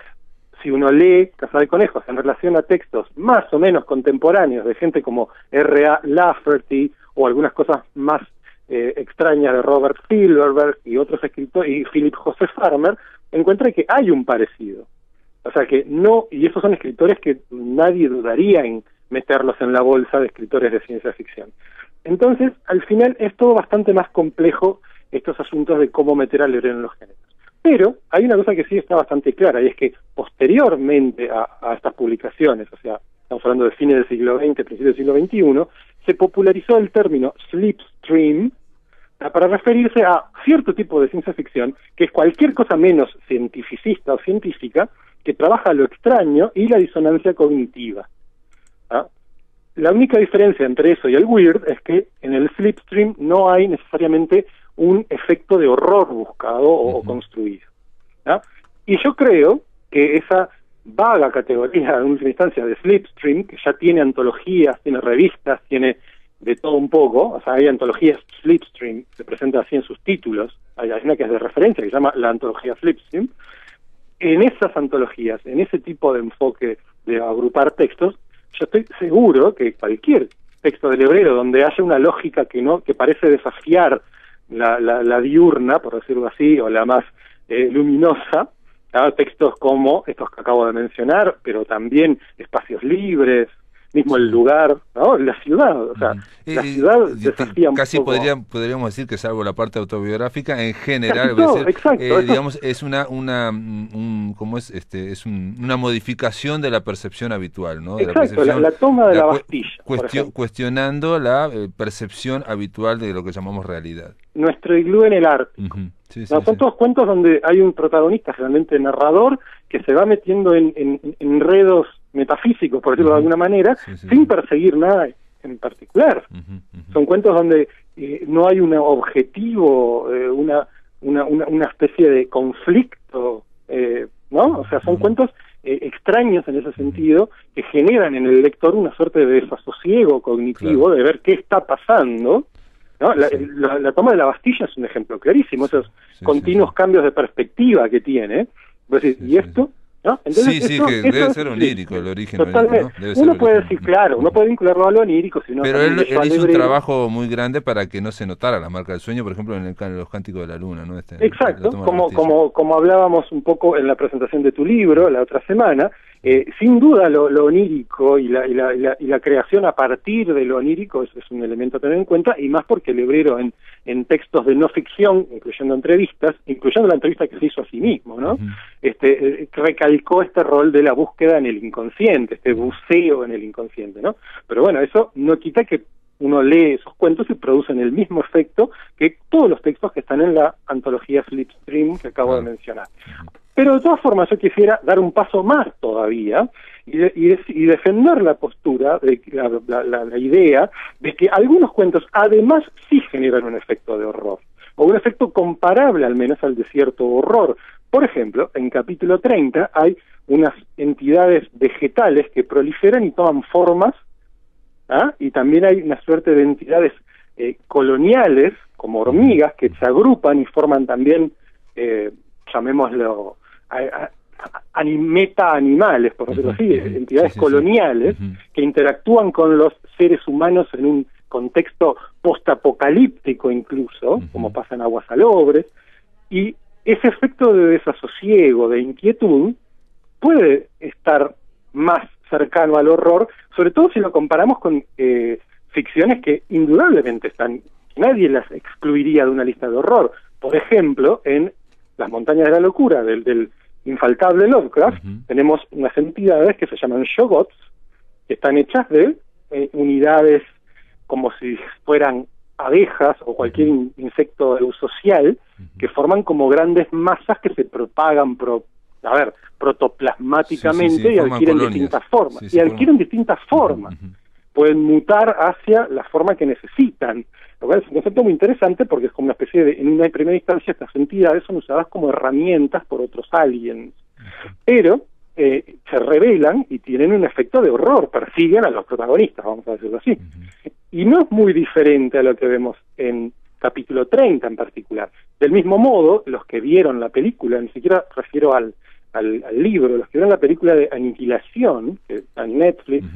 si uno lee Casa de Conejos en relación a textos más o menos contemporáneos de gente como R.A. Lafferty o algunas cosas más extrañas de Robert Silverberg y otros escritores, y Philip Joseph Farmer, encuentra que hay un parecido. O sea que no, y esos son escritores que nadie dudaría en meterlos en la bolsa de escritores de ciencia ficción. Entonces, al final es todo bastante más complejo estos asuntos de cómo meter al Lebrero en los géneros. Pero hay una cosa que sí está bastante clara, y es que posteriormente a estas publicaciones, o sea, estamos hablando de fines del siglo XX, principios del siglo XXI, se popularizó el término slipstream para referirse a cierto tipo de ciencia ficción, que es cualquier cosa menos cientificista o científica, que trabaja lo extraño y la disonancia cognitiva. ¿Ah? La única diferencia entre eso y el weird es que en el slipstream no hay necesariamente un efecto de horror buscado o construido. ¿Ah? Y yo creo que esa vaga categoría, en última instancia, de slipstream, que ya tiene antologías, tiene revistas, tiene de todo un poco, o sea, hay antologías slipstream, se presenta así en sus títulos, hay una que es de referencia, que se llama la antología slipstream. En esas antologías, en ese tipo de enfoque de agrupar textos, yo estoy seguro que cualquier texto de Lebrero donde haya una lógica que parece desafiar la diurna, por decirlo así, o la más luminosa, ¿no? Textos como estos que acabo de mencionar, pero también espacios libres, mismo el lugar, ¿no? La ciudad, o sea, la ciudad desafía casi un poco. podríamos decir que, salvo la parte autobiográfica, en general, exacto, digamos, es una modificación de la percepción habitual, ¿no? Exacto, la toma de la Bastilla, cuestionando la percepción habitual de lo que llamamos realidad. Nuestro iglú en el Ártico. Son todos cuentos donde hay un protagonista, generalmente narrador, que se va metiendo en enredos metafísicos, por decirlo de alguna manera, sin perseguir nada en particular. Son cuentos donde no hay un objetivo, una especie de conflicto, ¿no? O sea, son cuentos extraños en ese sentido, que generan en el lector una suerte de desasosiego cognitivo, de ver qué está pasando, ¿no? La toma de la Bastilla es un ejemplo clarísimo, esos continuos cambios de perspectiva que tiene. ¿Y esto? ¿no? Entonces, sí, que debe ser onírico el origen. Totalmente. Onírico, ¿no? Debe ser Uno puede origen. decir, claro, uno puede vincularlo a lo onírico, si no. Pero él hizo un Hebreo. trabajo muy grande para que no se notara la marca del sueño, por ejemplo, en los Cánticos de la Luna, ¿no? Exacto, como hablábamos un poco en la presentación de tu libro la otra semana, sin duda lo onírico y la creación a partir de lo onírico es un elemento a tener en cuenta, y más porque el hebrero en textos de no ficción, incluyendo entrevistas, incluyendo la entrevista que se hizo a sí mismo, ¿no? Recalcó este rol de la búsqueda en el inconsciente, este buceo en el inconsciente, ¿no? Pero bueno, eso no quita que uno lee esos cuentos y producen el mismo efecto que todos los textos que están en la antología Slipstream que acabo de mencionar. Pero de todas formas yo quisiera dar un paso más todavía y defender la postura, de la idea de que algunos cuentos además sí generan un efecto de horror, o un efecto comparable al menos al de cierto horror. Por ejemplo, en capítulo 30 hay unas entidades vegetales que proliferan y toman formas, y también hay una suerte de entidades coloniales, como hormigas, que se agrupan y forman también, llamémoslo, meta-animales, por decirlo así, entidades coloniales que interactúan con los seres humanos en un contexto postapocalíptico incluso, como pasa en Aguas Salobres, y ese efecto de desasosiego, de inquietud, puede estar más cercano al horror, sobre todo si lo comparamos con ficciones que indudablemente están, nadie las excluiría de una lista de horror. Por ejemplo, en Las Montañas de la Locura, del infaltable Lovecraft, tenemos unas entidades que se llaman Shoggoths, que están hechas de unidades como si fueran abejas o cualquier insecto eusocial, que forman como grandes masas que se propagan protoplasmáticamente y adquieren distintas formas. Distintas formas. Pueden mutar hacia la forma que necesitan. Lo cual es un concepto muy interesante porque es como una especie de, en una primera instancia, estas entidades son usadas como herramientas por otros aliens. Pero se revelan y tienen un efecto de horror, persiguen a los protagonistas, vamos a decirlo así. Y no es muy diferente a lo que vemos en capítulo 30 en particular. Del mismo modo, los que vieron la película, ni siquiera refiero al libro, los que vieron la película de Aniquilación, que está en Netflix,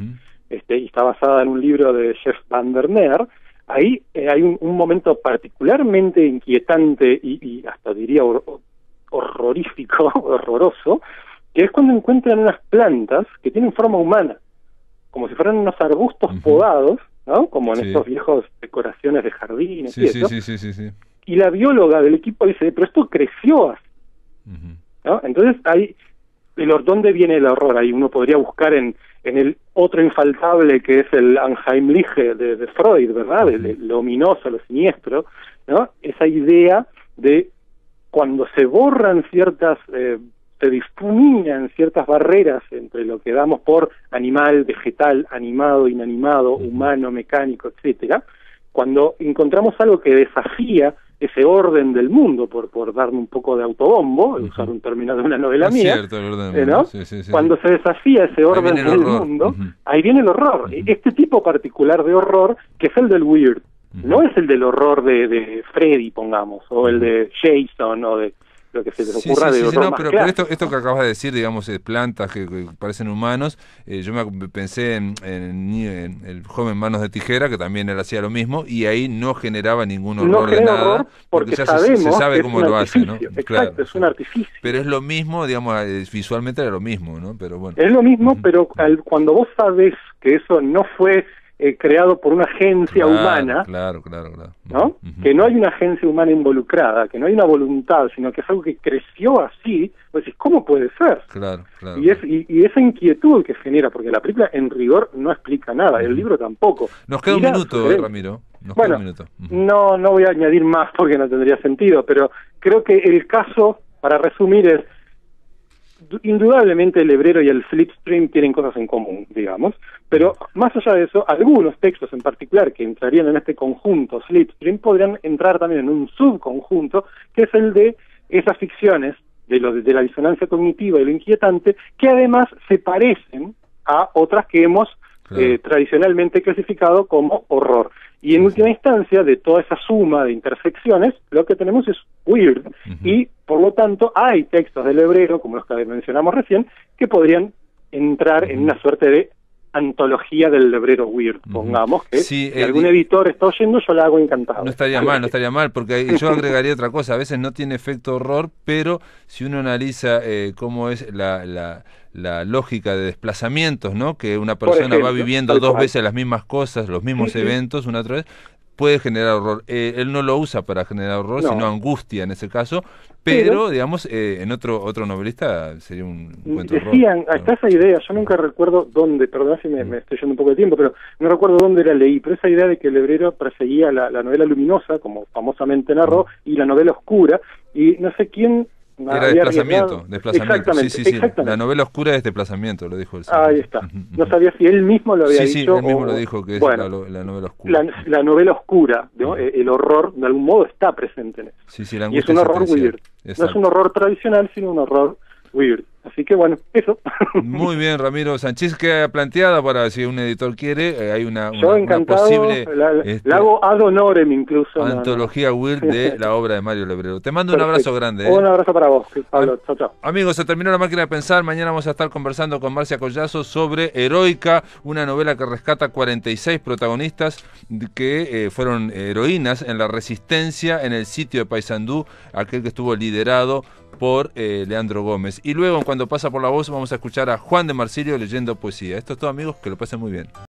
y está basada en un libro de Jeff Vandermeer, ahí hay un momento particularmente inquietante y hasta diría horrorífico, horroroso, que es cuando encuentran unas plantas que tienen forma humana, como si fueran unos arbustos podados, ¿no? Como en estos viejos decoraciones de jardines y eso. Y la bióloga del equipo dice, pero esto creció así, ¿no? Entonces ahí, ¿dónde viene el horror? Ahí uno podría buscar en el otro infaltable que es el Unheimliche de Freud, ¿verdad? Lo ominoso, lo siniestro, ¿no? Esa idea de cuando se borran ciertas, se difuminan ciertas barreras entre lo que damos por animal, vegetal, animado, inanimado, humano, mecánico, etcétera, cuando encontramos algo que desafía ese orden del mundo, por darme un poco de autobombo, usar un término de una novela mía, cierto, el orden del mundo. ¿no? Cuando se desafía ese orden del mundo, ahí viene el horror. Este tipo particular de horror, que es el del weird, no es el del horror de Freddy, pongamos, o el de Jason, o de lo que se les ocurra de horror más pero esto que acabas de decir, digamos, plantas que parecen humanos, yo pensé en el joven Manos de Tijera, que también él hacía lo mismo, y ahí no generaba ningún horror de nada, porque ya se sabe cómo lo hace, ¿no? Exacto, claro, es un artificio. Pero es lo mismo, digamos, visualmente era lo mismo, ¿no? Pero bueno. Es lo mismo, pero cuando vos sabés que eso no fue creado por una agencia humana, claro. ¿no? Que no hay una agencia humana involucrada, que no hay una voluntad, sino que es algo que creció así, pues decís, ¿cómo puede ser? Claro. Y esa inquietud que genera, porque la película en rigor no explica nada, el libro tampoco. Nos queda un minuto, Ramiro. Bueno, no voy a añadir más porque no tendría sentido, pero creo que el caso, para resumir, es indudablemente el hebrero y el slipstream tienen cosas en común, digamos, pero más allá de eso, algunos textos en particular que entrarían en este conjunto slipstream podrían entrar también en un subconjunto, que es el de esas ficciones de la disonancia cognitiva y lo inquietante, que además se parecen a otras que hemos claro, tradicionalmente clasificado como horror. Y en última instancia, de toda esa suma de intersecciones, lo que tenemos es weird. Y, por lo tanto, hay textos del hebrero, como los que mencionamos recién, que podrían entrar en una suerte de antología del librero weird, pongamos, que sí, si algún editor está oyendo, yo la hago encantado. No estaría mal, porque yo agregaría otra cosa, a veces no tiene efecto horror, pero si uno analiza cómo es la lógica de desplazamientos, ¿no? Que una persona va viviendo dos veces las mismas cosas, los mismos eventos, una otra vez, puede generar horror. Él no lo usa para generar horror, sino angustia en ese caso, pero digamos, en otro novelista sería un cuento horror. Decían, está esa idea, yo nunca recuerdo dónde, perdón si me estoy yendo un poco de tiempo, pero no recuerdo dónde la leí, pero esa idea de que el hebrero perseguía la novela luminosa, como famosamente narró, y la novela oscura, y no sé quién... Era desplazamiento. Exactamente, sí. La novela oscura es desplazamiento, lo dijo el señor. Ahí está. No sabía si él mismo lo había dicho. Sí, él mismo lo dijo, que es la novela oscura. La novela oscura, ¿no? El horror, de algún modo, está presente en eso. Sí, la y es un horror weird. Exacto. No es un horror tradicional, sino un horror weird. Así que bueno, eso. Muy bien, Ramiro Sánchez, queda planteada para si un editor quiere, hay una posible la hago ad honorem incluso. Antología weird de la obra de Mario Lebrero. Te mando un abrazo grande. Un abrazo para vos, Pablo. Chao. Amigos, se terminó La Máquina de Pensar. Mañana vamos a estar conversando con Marcia Collazo sobre Heroica, una novela que rescata 46 protagonistas que fueron heroínas en la resistencia en el sitio de Paysandú, aquel que estuvo liderado por Leandro Gómez. Y luego, cuando pasa por la voz, vamos a escuchar a Juan de Marsilio leyendo poesía. Esto es todo, amigos, que lo pasen muy bien.